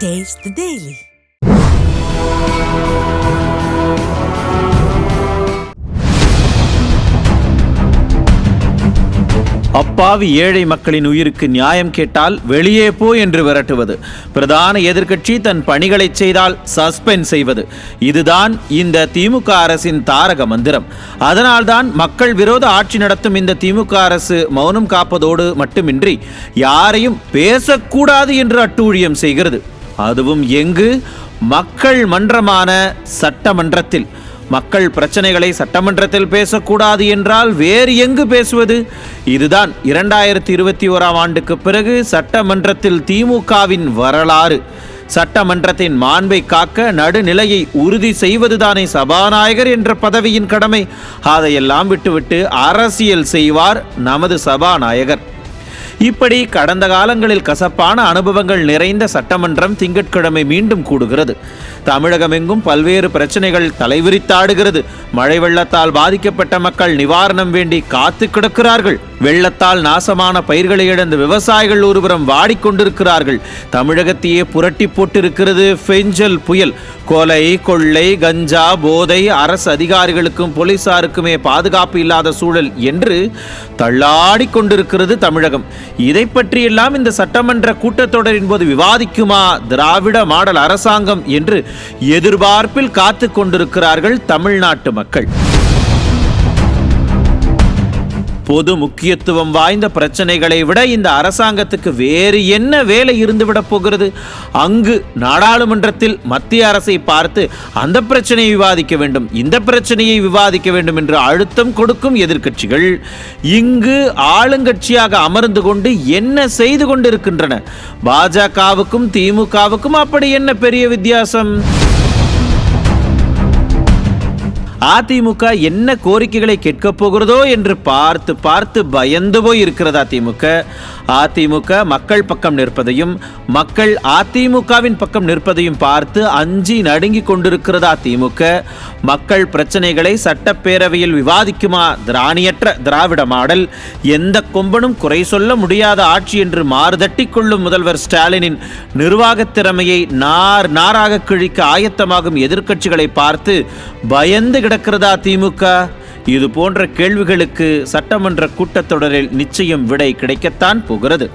Taste the Daily. அப்பாவி ஏழை மக்களின் உயிருக்கு நியாயம் கேட்டால் வெளியே போ என்று விரட்டுவது, பிரதான எதிர்க்கட்சி தன் பணிகளை செய்தால் சஸ்பெண்ட் செய்வது, இதுதான் இந்த திமுக அரசின் தாரக மந்திரம். அதனால்தான் மக்கள் விரோத ஆட்சி நடத்தும் இந்த திமுக அரசு மௌனம் காப்பதோடு மட்டுமின்றி யாரையும் பேசக்கூடாது என்று அட்டூழியம் செய்கிறது. அதுவும் எங்கு? மக்கள் மன்றமான சட்டமன்றத்தில். மக்கள் பிரச்சனைகளை சட்டமன்றத்தில் பேசக்கூடாது என்றால் வேறு எங்கு பேசுவது? இதுதான் 2021ஆம் ஆண்டுக்கு பிறகு சட்டமன்றத்தில் திமுகவின் வரலாறு. சட்டமன்றத்தின் மாண்பை காக்க நடுநிலையை உறுதி செய்வதுதானே சபாநாயகர் என்ற பதவியின் கடமை. அதையெல்லாம் விட்டுவிட்டு அரசியல் செய்வார் நமது சபாநாயகர். இப்படி கடந்த காலங்களில் கசப்பான அனுபவங்கள் நிறைந்த சட்டமன்றம் திங்கட்கிழமை மீண்டும் கூடுகிறது. தமிழகமெங்கும் பல்வேறு பிரச்சனைகள் தலைவிரித்தாடுகிறது. மழை வெள்ளத்தால் பாதிக்கப்பட்ட மக்கள் நிவாரணம் வேண்டி காத்து கிடக்கிறார்கள். வெள்ளத்தால் நாசமான பயிர்களை இழந்து விவசாயிகள் ஒருபுறம் வாடிக்கொண்டிருக்கிறார்கள். தமிழகத்தையே புரட்டி போட்டிருக்கிறது பெஞ்சல் புயல். கொலை, கொள்ளை, கஞ்சா, போதை, அரசு அதிகாரிகளுக்கும் போலீசாருக்குமே பாதுகாப்பு இல்லாத சூழல் என்று தள்ளாடி கொண்டிருக்கிறது தமிழகம். இதை பற்றியெல்லாம் இந்த சட்டமன்ற கூட்டத்தொடரின் போது விவாதிக்குமா திராவிட மாடல் அரசாங்கம் என்று எதிர்பார்ப்பில் காத்து கொண்டிருக்கிறார்கள் தமிழ்நாட்டு மக்கள். பொது முக்கியத்துவம் வாய்ந்த பிரச்சனைகளை விட இந்த அரசாங்கத்துக்கு வேறு என்ன வேலை இருந்துவிடப் போகிறது? அங்கு நாடாளுமன்றத்தில் மத்திய அரசை பார்த்து அந்த பிரச்சனையை விவாதிக்க வேண்டும், இந்த பிரச்சனையை விவாதிக்க வேண்டும் என்று அழுத்தம் கொடுக்கும் எதிர்க்கட்சிகள் இங்கு ஆளுங்கட்சியாக அமர்ந்து கொண்டு என்ன செய்து கொண்டிருக்கின்றன? பாஜகவுக்கும் திமுகவுக்கும் அப்படி என்ன பெரிய வித்தியாசம்? அதிமுக என்ன கோரிக்கைகளை கேட்கப் போகிறதோ என்று பார்த்து பார்த்து பயந்து போய் இருக்கிறதா திமுக. அதிமுக மக்கள் பக்கம் நிற்பதையும் மக்கள் அதிமுகவின் பக்கம் நிற்பதையும் பார்த்து அஞ்சி நடுங்கி கொண்டிருக்கிறதா திமுக. மக்கள் பிரச்சனைகளை சட்டப்பேரவையில் விவாதிக்குமா திராணியற்ற திராவிட மாடல்? எந்த கொம்பனும் குறை சொல்ல முடியாத ஆட்சி என்று மாறுதட்டி கொள்ளும் முதல்வர் ஸ்டாலினின் நிர்வாகத் திறமையை நார் நாராக கிழிக்க ஆயத்தமாகும் எதிர்க்கட்சிகளை பார்த்து பயந்து கிடக்கிறதா திமுக? இது போன்ற கேள்விகளுக்கு சட்டமன்ற கூட்டத்தொடரில் நிச்சயம் விடை கிடைக்கத்தான் போகிறது.